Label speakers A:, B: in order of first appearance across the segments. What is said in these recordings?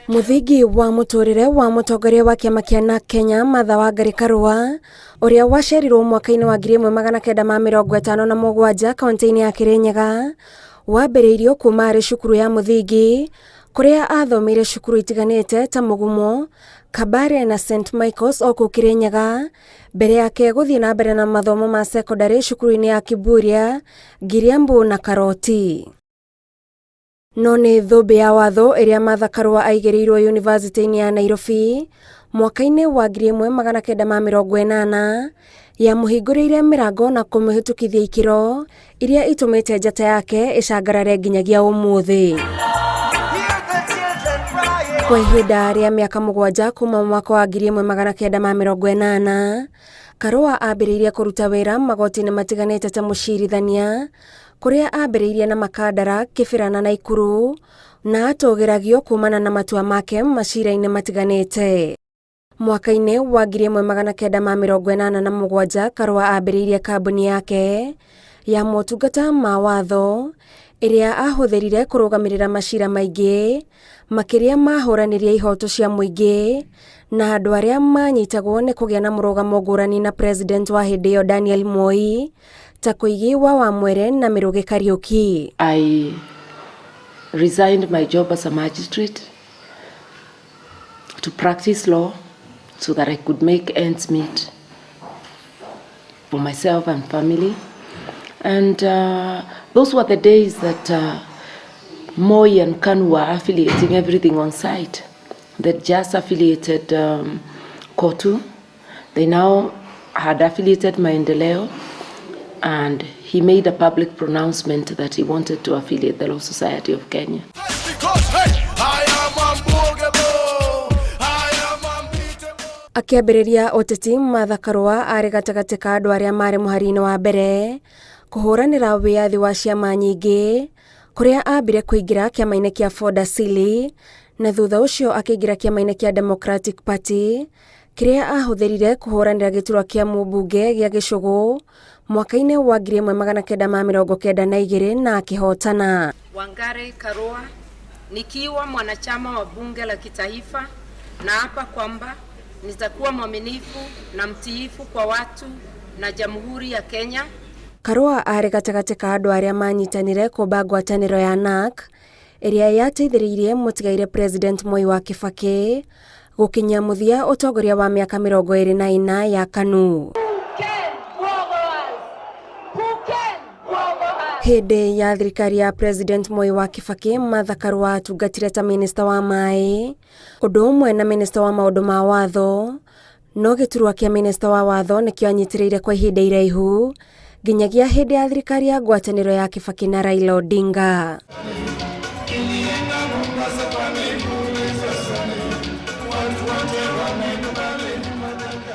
A: Mũthingi wa mũtũrĩre wa mũtongoria wa kĩama kĩa Kenya Martha Wangari Karua ũrĩa wacerirwo mwaka-inĩ wa 1957 kaunti-inĩ ya Kirinyaga wambĩrĩirio kuma arĩ cukuru ya mũthingi kũrĩa athomeire cukuru itiganĩte ta Mũgumo, Kabare na St Michael's o kũu Kirinyaga mbere yake gũthiĩ na mbere na mathomo ma secondary cukuru-inĩ ya Kiburia, Giriambu na Karoti. No nĩ thũmbĩ ya watho ĩrĩa Martha Karua aigĩrĩirwo yunivasĩtĩ-inĩ ya Nairobi mwaka-inĩ wa 1980 yamũhingũrĩire mĩrango na kũmĩhĩtũkithia ikĩro iria itũmĩte njata yake ĩcangarare nginyagia ũmũthĩ. Kwa ihinda rĩa mĩaka 7 kuma mwaka wa 1980 Karua ambĩrĩirie kũruta wĩra magoti-inĩ matiganĩte ta mũcirithania kũrĩa ambĩrĩirie na makandara Kĩbĩra na Naikuru na atũgĩragio kumana na matua make macira-inĩ matiganĩte. Mwaka-inĩ wa 1987 Karua ambĩrĩirie kambuni yake ya motungata ma watho ĩrĩa ahũthĩrire kũrũgamĩrĩra macira maingĩ makĩria mahũranĩria ihoto cia mũingĩ na andũ arĩa manyitagwo nĩ kũgĩa na mũrũgamo ngũrani na president wa hĩndĩ ĩyo Daniel Moi ta Koigi wa Wamwere na Mĩrũgĩ Kariuki.
B: I resigned my job as a magistrate to practice law so that I could make ends meet for myself and family. And those were the days that Moi and Kanu were affiliating everything on site. They just affiliated Kotu. They now had affiliated Maendeleo. And he made a public pronouncement that he wanted to affiliate the Law Society of Kenya.
A: Akĩambĩrĩria ũteti, Martha Karua arĩ gatagatĩ ka andũ arĩa marĩ mũhari-inĩ wa mbere kũhũranĩra wĩyathi wa ciama nyingĩ kũrĩa ambire kũingĩra kĩama-inĩ kĩa Ford Asili na thutha ũcio akĩingĩra kĩama-inĩ kĩa Democratic Party kĩrĩa ahũthĩrire kũhũranĩra gĩturwa kĩa mũmbunge gĩa Gĩcũgũ mwaka-inĩ wa 1992 na akihotana.
C: Wangari Karua nikiwa mwanachama wa bunge la kitaifa na hapa kwamba nitakuwa mwaminifu na mtiifu kwa watu na Jamhuri ya Kenya.
A: Karua arĩ gatagatĩ ka andũ arĩa manyitanire kũmba ngwatanĩro ya NARC ĩrĩa yateithĩrĩirie mũtigaire president Moi wa Kibaki gũkinyia mũthia ũtongoria wa mĩaka 24 ya KANU. Hĩndĩ ya thirikari ya president Moi wa Kibaki, Martha Karua atungatire ta minister wa maĩ, ũndũ ũmwe na minister wa maũndũ ma watho, no gĩturwa kĩa minister wa watho nĩkĩo anyitĩrĩire kwa ihinda iraihu nginyagia hĩndĩ ya thirikari ya ngwatanĩro ya Kibaki na Raila Odinga.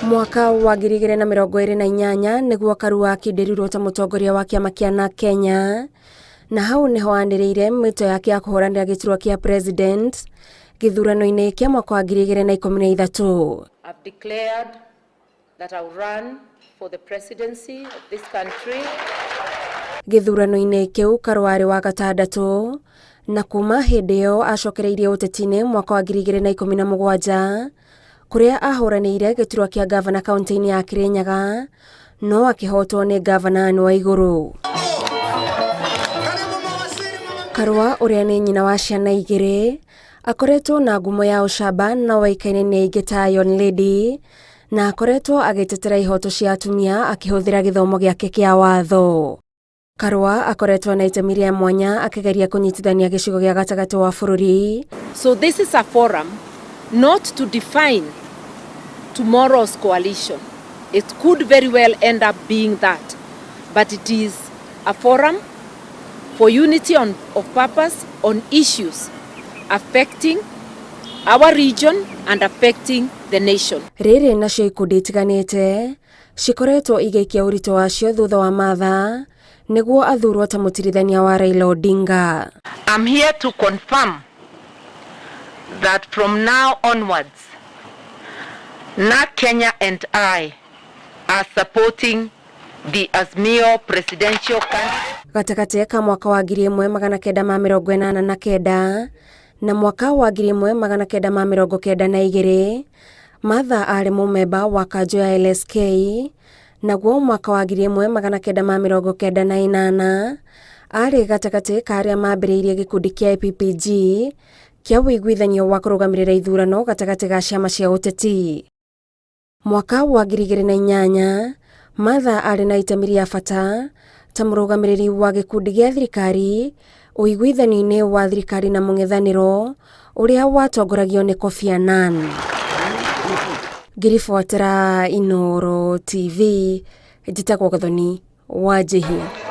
A: Mwaka wa 2028 nĩguo Karua akĩndĩrirwo ta mũtongoria wa kĩama kĩa Kenya na hau nĩho anĩrĩire mĩto yake ya kũhũranĩra gĩturwa kĩa president gĩthurano-inĩ kĩa mwaka wa 2013.
B: I've declared that I will run for the presidency of this country.
A: Gĩthurano-inĩ kĩu Karua arĩ wa gatandatũ na kuma hĩndĩ ĩyo acokereirie ũteti-inĩ mwaka wa 2017 kũrĩa ahũranĩire gĩturwa kĩa gavana kaunti-inĩ ya Kirinyaga no akĩhotwo nĩ gavana Anne Waigũrũ. Karua ũrĩa nĩ nyina wa ciana 2 akoretwo na ngumo ya ũcamba na waikaine nĩ aingĩ ta Iron Lady na akoretwo agĩtetera ihoto cia atumia akĩhũthĩra gĩthomo gĩake kĩa watho. Karua akoretwo na itemi rĩa mwanya akĩgeria kũnyitithania gĩcigo gĩa gatagatĩ wa bũrũri.
B: So this is a forum not to define tomorrow's coalition. It could very well end up being that, but it is a forum for unity of purpose on issues affecting our region and affecting the nation.
A: Rĩrĩ nacio ikundi itiganĩte cikoretwo igĩikia ũritũ wacio thutha wa Martha nĩguo athurwo ta mũtirithania wa Raila Odinga.
B: I'm here to confirm that from now onwards, Kenya and I are supporting the Azimio presidential candidate.
A: Gatagatĩ ka mwaka wa 1989 Na mwaka wa 1992 Martha arĩ mũmemba wa kanjũ ya LSK, naguo mwaka wa 1998 arĩ gatagatĩ ka arĩa mambĩrĩirie gĩkundi kĩa PPG kĩa wĩiguithanio wa kũrũgamĩrĩra ithurano gatagatĩ ga ciama cia ũteti. Mwaka wa 2008 Martha arĩ na itemi rĩa bata ta mũrũgamĩrĩri wa gĩkundi gĩa thirikari ũiguithanio-inĩ wa thirikari na mũng'ethanĩro ũrĩa watongoragio nĩ Kofi Annan. Ngĩribotera Inooro TV, njĩtagwo Gathoni Wanjihia.